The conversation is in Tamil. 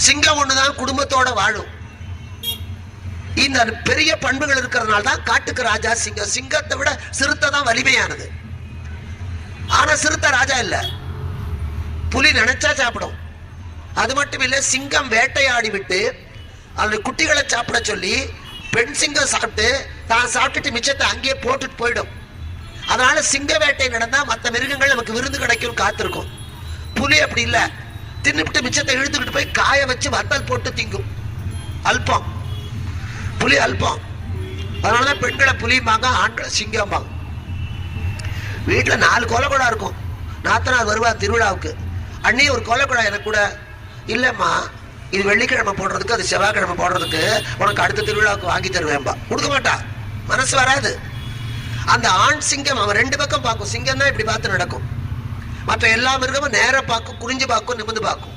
சிங்கம் ஒண்ணுதான் குடும்பத்தோட வாழும். இந்த பெரிய பண்புகள் இருக்கிறதுனால தான் காட்டுக்கு ராஜா சிங்கம். சிங்கத்தை விட சிறுத்தை தான் வலிமையானது. ஆனா சிறுத்தை ராஜா இல்ல. புலி நினைச்சா சாப்பிடும். அது மட்டும் இல்ல, சிங்கம் வேட்டையாடி விட்டு அந்த குட்டிகளை சாப்பிட சொல்லி பெண் சிங்கம் சாப்பிட்டு தான் சாப்பிட்டுட்டு மிச்சத்தை அங்கேயே போட்டுட்டு போயிடும். அதனால சிங்க வேட்டை நடந்தா மற்ற மிருகங்கள் நமக்கு விருந்து கிடைக்கும் காத்திருக்கும். புலி அப்படி இல்ல, தின்னுபிட்டு மிச்சத்தை இழுத்துக்கிட்டு போய் காய வச்சு வத்தல் போட்டு திங்கும். அல்பம். புலி அல்பம். அதனாலதான் பெண்களை புலிம்பாங்க, ஆண்களை சிங்கம்பாங்க. வீட்டுல 4 கோலக்கூடா இருக்கும். நாத்தனார் வருவா திருவிழாவுக்கு, அண்ணி ஒரு கோலக்கூடா எனக்கு கூட. இல்லம்மா, இது வெள்ளிக்கிழமை போடுறதுக்கு, அது செவ்வாய்க்கிழமை போடுறதுக்கு, உனக்கு அடுத்த திருவிழாவுக்கு வாங்கி தருவேன்பா. கொடுக்க மாட்டா, மனசு வராது. அந்த ஆண் சிங்கம் அவன் 2 பக்கம் பார்க்கும். சிங்கம் தான் இப்படி பார்த்து நடக்கும். மற்ற எல்லா மிருகமும் நேர பார்க்கும், குறிஞ்சு பார்க்கும், நிமிந்து பார்க்கும்.